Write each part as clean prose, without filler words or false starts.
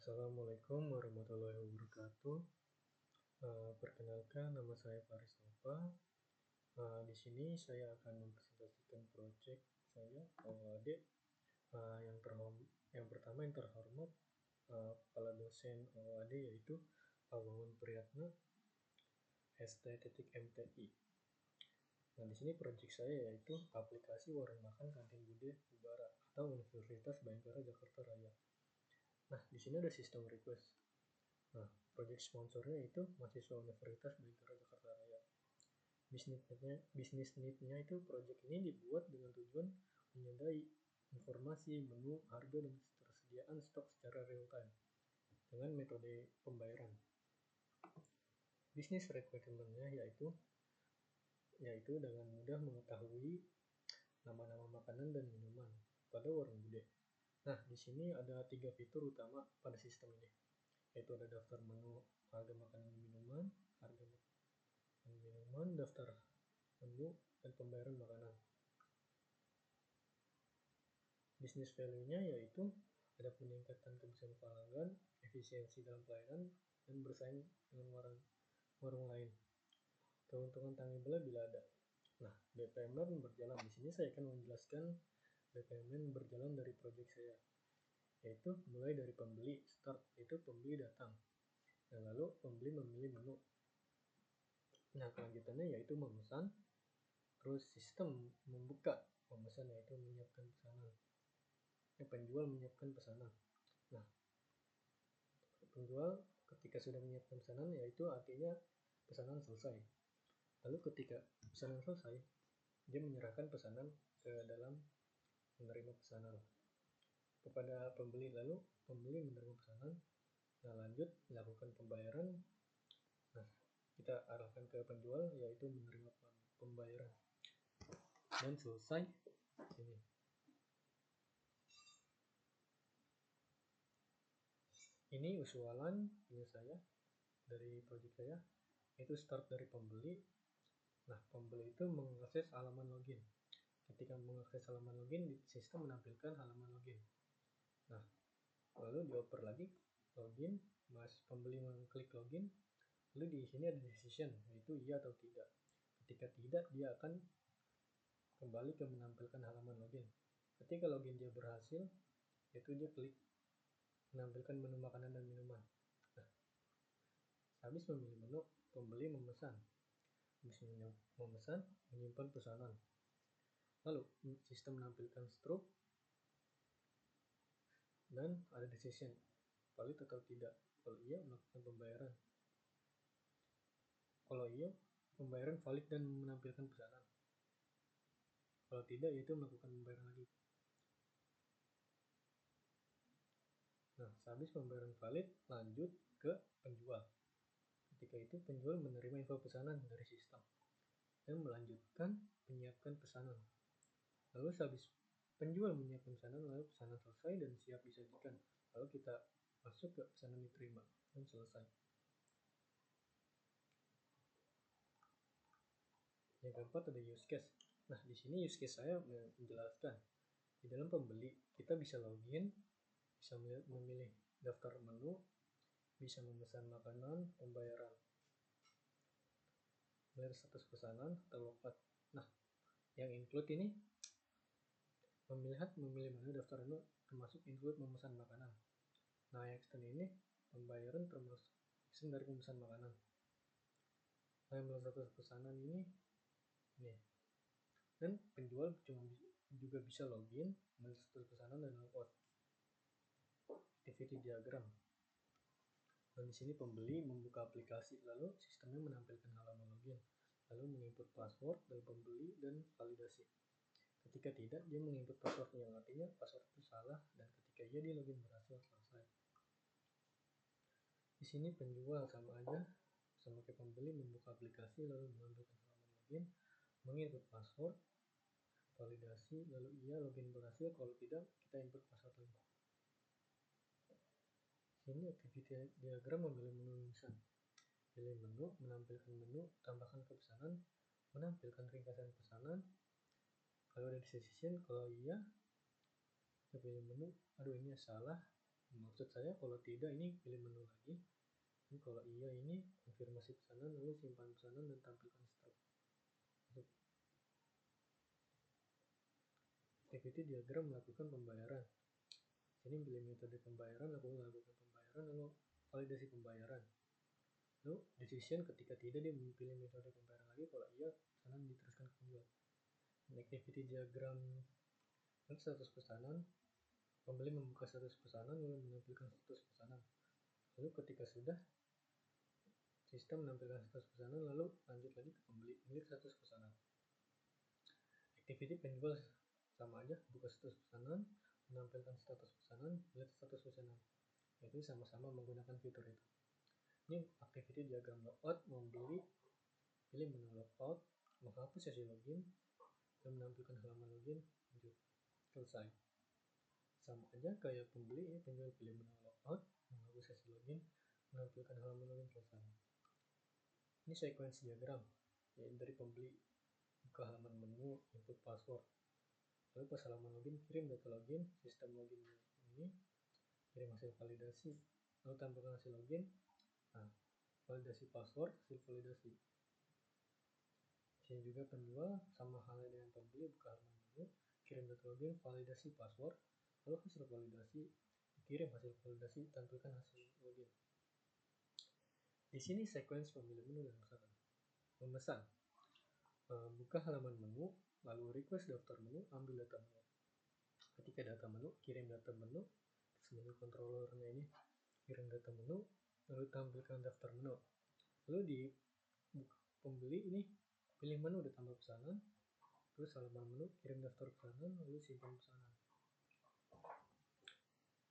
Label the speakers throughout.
Speaker 1: Assalamualaikum warahmatullahi wabarakatuh. Perkenalkan, nama saya Faris Nova. Di sini saya akan mempresentasikan proyek saya OAD. Yang pertama yang terhormat kepala dosen OAD yaitu Pak Wawan Priyatna, ST.MTI. Nah, di sini proyek saya yaitu aplikasi warung makan kantin Bude Ubara atau Universitas Bhayangkara Jakarta Raya. Nah, di sini ada sistem request. Nah, proyek sponsornya itu mahasiswa Universitas Bhayangkara Jakarta Raya. Bisnis need-nya itu proyek ini dibuat dengan tujuan menyadari informasi, menu, harga, dan ketersediaan stok secara real time dengan metode pembayaran. Bisnis requirement-nya yaitu dengan mudah mengetahui nama-nama makanan dan minuman pada warung Bude. Nah, di sini ada 3 fitur utama pada sistem ini, yaitu ada daftar menu, harga makanan dan minuman, daftar menu, dan pembayaran makanan. Bisnis value-nya yaitu ada peningkatan kebiasaan pelanggan, efisiensi dalam pelayanan, dan bersaing dengan warung lain. Keuntungan tangible bila ada. Nah, BPMN berjalan. Di sini saya akan menjelaskan BPMN berjalan dari proyek saya, yaitu mulai dari pembeli start, yaitu pembeli datang, dan lalu pembeli memilih menu. Nah, kelanjutannya yaitu memesan, terus sistem membuka pemesan yaitu menyiapkan pesanan. Penjual menyiapkan pesanan. Nah, penjual ketika sudah menyiapkan pesanan yaitu artinya pesanan selesai. Lalu ketika pesanan selesai, dia menyerahkan pesanan ke dalam menerima pesanan kepada pembeli, lalu pembeli menerima pesanan. Nah, lanjut melakukan pembayaran. Nah, kita arahkan ke penjual yaitu menerima pembayaran dan selesai. Ini usulan punya saya dari proyek saya, itu start dari pembeli. Nah, pembeli itu mengakses halaman login. Ketika mengakses halaman login, sistem menampilkan halaman login. Nah, lalu dioper lagi login, pembeli mengklik login, lalu di sini ada decision, yaitu iya atau tidak. Ketika tidak, dia akan kembali ke menampilkan halaman login. Ketika login dia berhasil, yaitu dia klik menampilkan menu makanan dan minuman. Nah, habis memilih menu, pembeli memesan. Habis memesan, menyimpan pesanan. Lalu sistem menampilkan stroke dan ada decision, valid atau tidak. Kalau iya, melakukan pembayaran. Kalau iya, pembayaran valid dan menampilkan pesanan. Kalau tidak, yaitu melakukan pembayaran lagi. Nah, sehabis pembayaran valid, lanjut ke penjual. Ketika itu penjual menerima info pesanan dari sistem dan melanjutkan menyiapkan pesanan. Lalu sehabis penjual menyiapkan pesanan, lalu pesanan selesai dan siap disajikan. Lalu kita masuk ke pesanan diterima dan selesai. Yang keempat ada use case. Nah, di sini use case saya menjelaskan di dalam pembeli kita bisa login, bisa memilih daftar menu, bisa memesan makanan, pembayaran, melihat status pesanan, terlogat. Nah, yang include ini memilih menu, daftar menu, termasuk include memesan makanan. Nah, yang extend ini pembayaran termasuk extend dari pemesan makanan. Nah, yang melihat status pesanan ini dan penjual juga bisa login, melihat status pesanan dan logout. Activity diagram. Dan di sini pembeli membuka aplikasi, lalu sistemnya menampilkan halaman login, lalu menginput password dari pembeli dan validasi. Ketika tidak, dia menginput password yang artinya password itu salah, dan ketika iya dia login berhasil, selesai. Di sini penjual sama aja sama kayak pembeli, membuka aplikasi lalu menampilkan halaman login, menginput password, validasi, lalu iya login berhasil. Kalau tidak, kita input password lagi. Sini activity diagram memilih menu pesan. Pilih menu, menampilkan menu, tambahkan ke pesanan, menampilkan ringkasan pesanan. Kalau ada decision, kalau iya, kita pilih menu. Aduh, ini salah, Maksud saya kalau tidak ini pilih menu lagi. Ini kalau iya ini konfirmasi pesanan lalu simpan pesanan dan tampilkan stok. Activity diagram melakukan pembayaran. Sini pilih metode pembayaran lalu lakukan pembayaran lalu validasi pembayaran. Lalu decision ketika tidak dia memilih metode pembayaran lagi, kalau iya pesanan diteruskan ke penjual. Activity diagram status pesanan, pembeli membuka status pesanan lalu menampilkan status pesanan. Lalu ketika sudah sistem menampilkan status pesanan lalu lanjut lagi ke pembeli milik status pesanan. Activity penjual sama aja, buka status pesanan, menampilkan status pesanan, lihat status pesanan. Itu sama-sama menggunakan fitur itu. Ini activity diagram logout, membeli, pilih menu logout, menghapus sesi login, dan menampilkan halaman login, lanjut, selesai. Sama aja kayak pembeli, ini penjual pilih menu logout, menghapus sesi login, menampilkan halaman login, selesai. Ini sequence diagram, yaitu dari pembeli, buka halaman menu, input password. Lalu pas halaman login, kirim data login, sistem login ini, kirim hasil validasi, lalu tampilkan hasil login, nah, validasi password, hasil validasi. Sini juga penjual, sama halnya dengan pembeli, buka halaman menu, kirim data login, validasi password, lalu hasil validasi, kirim hasil validasi, tampilkan hasil login. Di sini sequence pemilih menu dan pesanan. Memesan, buka halaman menu, lalu request daftar menu, ambil data menu. Ketika data menu, kirim data menu, terus menu controllernya ini, kirim data menu, lalu tampilkan daftar menu. Lalu di pembeli ini, pilih menu udah tambah pesanan, terus halaman menu, kirim daftar pesanan, lalu simpan pesanan.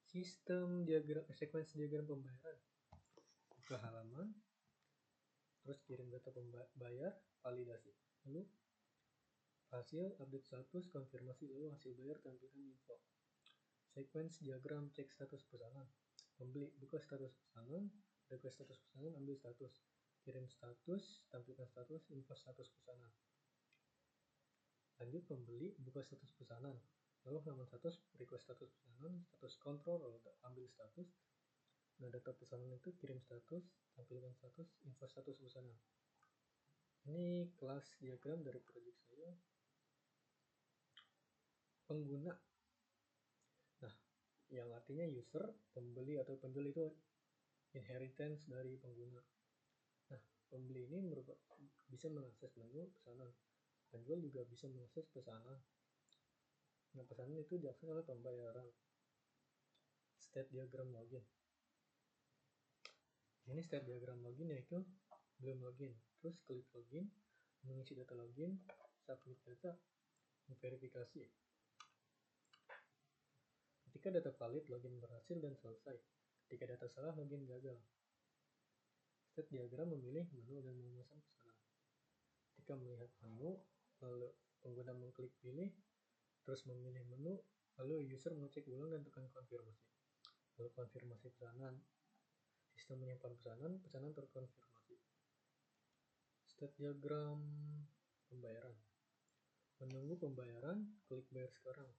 Speaker 1: Sistem diagram, sequence diagram pembayaran. Buka halaman, terus kirim data pembayar, validasi. Lalu hasil update status, konfirmasi, lalu hasil bayar tampilkan info. Sequence diagram cek status pesanan. Pembeli, buka status pesanan, request status pesanan, ambil status, kirim status, tampilkan status, info status pesanan. Lanjut pembeli, buka status pesanan, lalu halaman status, request status pesanan, status kontrol, lalu ambil status. Nah, data pesanan itu kirim status, tampilkan status, info status pesanan. Ini kelas diagram dari project saya. Pengguna, nah, yang artinya user, pembeli atau penjual itu inheritance dari pengguna. Nah, pembeli ini bisa mengakses menu pesanan, penjual juga bisa mengakses pesanan. Nah, pesanan itu diakses oleh pembayaran. State diagram login. Ini state diagram login yaitu belum login, terus klik login, mengisi data login, submit data, verifikasi. Ketika data valid, login berhasil dan selesai. Ketika data salah, login gagal. State diagram memilih menu dan memesan pesanan. Ketika melihat menu, lalu pengguna mengklik pilih, terus memilih menu, lalu user mengecek ulang dan tekan konfirmasi. Lalu konfirmasi pesanan, sistem menyimpan pesanan, pesanan terkonfirmasi. State diagram pembayaran. Menunggu pembayaran, klik bayar sekarang.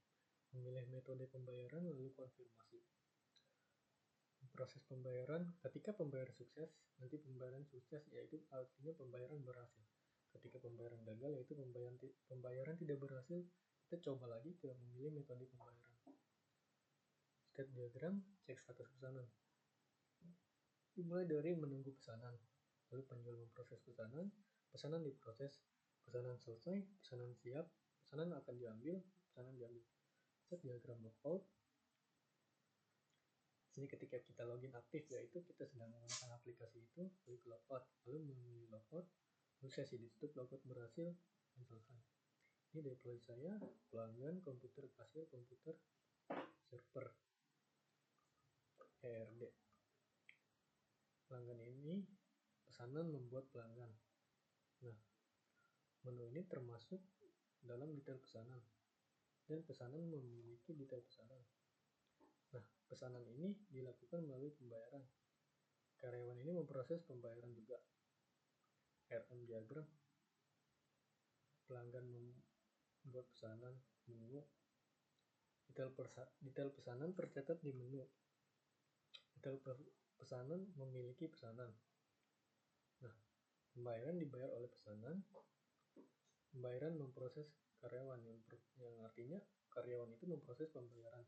Speaker 1: Memilih metode pembayaran, lalu konfirmasi. Proses pembayaran, ketika pembayaran sukses, nanti pembayaran sukses yaitu artinya pembayaran berhasil. Ketika pembayaran gagal yaitu pembayaran tidak berhasil, kita coba lagi ke memilih metode pembayaran. State diagram, cek status pesanan. Dimulai dari menunggu pesanan, lalu penjual memproses pesanan, pesanan diproses, pesanan selesai, pesanan siap, pesanan akan diambil, pesanan diambil. State diagram logout. Sini ketika kita login aktif yaitu kita sedang menggunakan aplikasi itu, klik logout, lalu memilih logout, lalu sesi ditutup, logout berhasil, dan selesai. Ini deploy saya, pelanggan, komputer kasir, komputer server, ERD. Pelanggan ini pesanan membuat pelanggan. Nah, menu ini termasuk dalam detail pesanan dan pesanan memiliki detail pesanan. Nah, pesanan ini dilakukan melalui pembayaran. Karyawan ini memproses pembayaran juga. RM diagram. Pelanggan membuat pesanan, menu. Detail pesanan tercatat di menu. detail pesanan memiliki pesanan. Nah, pembayaran dibayar oleh pesanan. Pembayaran memproses karyawan, yang artinya karyawan itu memproses pembayaran.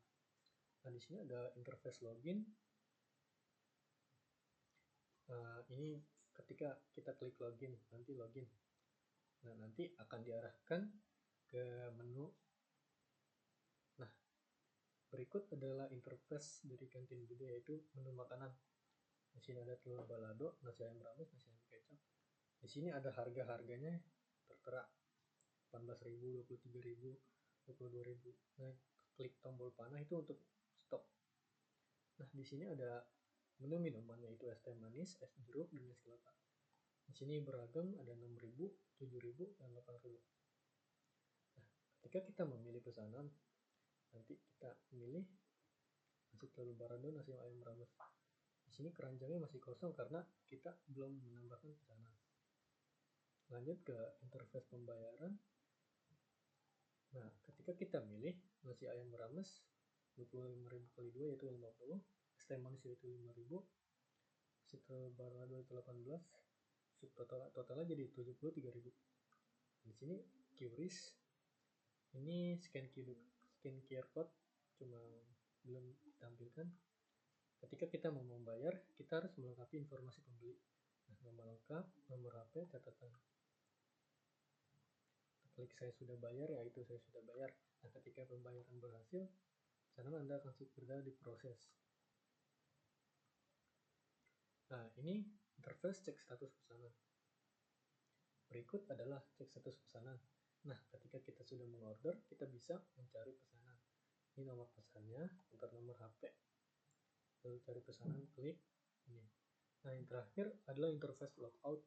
Speaker 1: Nah, di sini ada interface login. Ini ketika kita klik login, nanti login. Nah, nanti akan diarahkan ke menu. Nah, berikut adalah interface dari kantin Bude, yaitu menu makanan. Di sini ada telur balado, nasi ayam rames, nasi ayam kecap. Di sini ada harga-harganya tertera 18.000, 23.000, 22.000. Nah, klik tombol panah itu untuk stop. Nah, di sini ada menu minuman, yaitu es teh manis, es jeruk, dan es kelapa. Di sini beragam, ada 6.000, 7.000, dan 8.000. Nah, ketika kita memilih pesanan, nanti kita pilih nasi telur balado, nasi ayam rames. Di sini keranjangnya masih kosong karena kita belum menambahkan pesanan. Lanjut ke interface pembayaran. Nah, ketika kita milih nasi ayam rames 25.000 kali 2 yaitu 50, es teh manis yaitu 5.000, nasi telur balado itu 18, totalnya jadi 73.000. Di sini QRIS, ini scan QR code cuma belum ditampilkan. Ketika kita mau membayar, kita harus melengkapi informasi pembeli. Nah, nama lengkap, nomor HP, catatan. Klik saya sudah bayar, yaitu saya sudah bayar. Nah, ketika pembayaran berhasil, pesanan Anda akan segera diproses. Nah, ini interface cek status pesanan. Berikut adalah cek status pesanan. Nah, ketika kita sudah mengorder, kita bisa mencari pesanan. Ini nomor pesannya, enter nomor HP. Lalu cari pesanan, klik ini. Nah, yang terakhir adalah interface logout.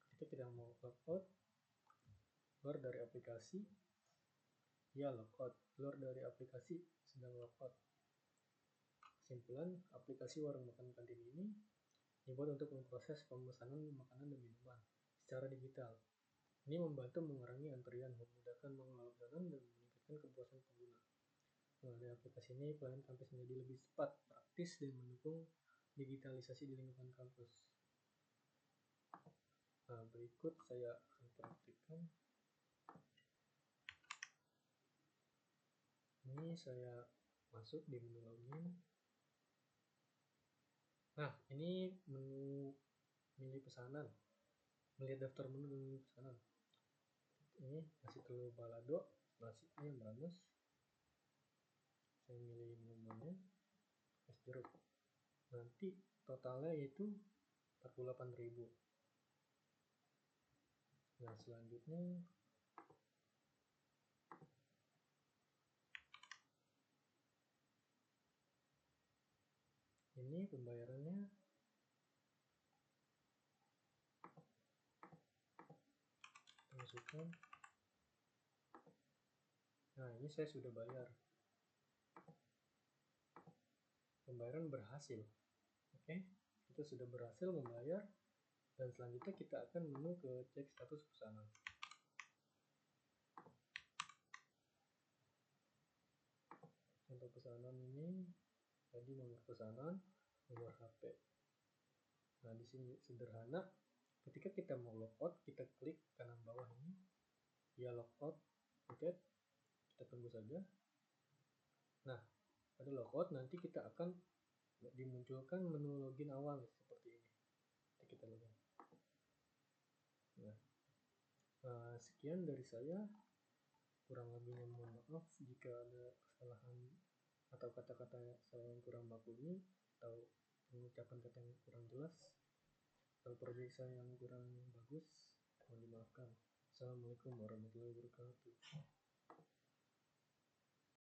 Speaker 1: Ketika kita mau logout, keluar dari aplikasi, ya logout. Keluar dari aplikasi, sedang logout. Kesimpulan, aplikasi warung makan kantin ini dibuat untuk memproses pemesanan makanan dan minuman secara digital. Ini membantu mengurangi antrian, memudahkan mengelola pesanan, dan meningkatkan kepuasan pengguna. Melalui aplikasi ini, pelayanan kampus menjadi lebih cepat, praktis, dan mendukung digitalisasi di lingkungan kampus. Nah, berikut saya akan praktikkan. Ini saya masuk di menu login. Nah, ini menu milih pesanan. Melihat daftar menu pesanan. Ini nasi telur balado, nasi ayam rames. Saya milih minumannya, es jeruk. Nanti totalnya yaitu 48.000. Nah, selanjutnya ini pembayarannya. Kita masukkan. Nah, ini saya sudah bayar. Pembayaran berhasil. Oke, kita sudah berhasil membayar. Dan selanjutnya kita akan menu ke cek status pesanan. Untuk pesanan ini tadi nomor pesanan, nomor HP. Nah, di sini sederhana. Ketika kita mau logout, kita klik kanan bawah ini, ya logout, oke, kita tunggu saja. Nah, pada logout nanti kita akan dimunculkan menu login awal seperti ini. Kita login. Nah, sekian dari saya. Kurang lebihnya mohon maaf jika ada kesalahan atau kata-kata saya yang kurang maklumi, atau pengucapan kata yang kurang jelas, atau proyek saya yang kurang bagus, mohon dimaafkan. Assalamualaikum warahmatullahi wabarakatuh.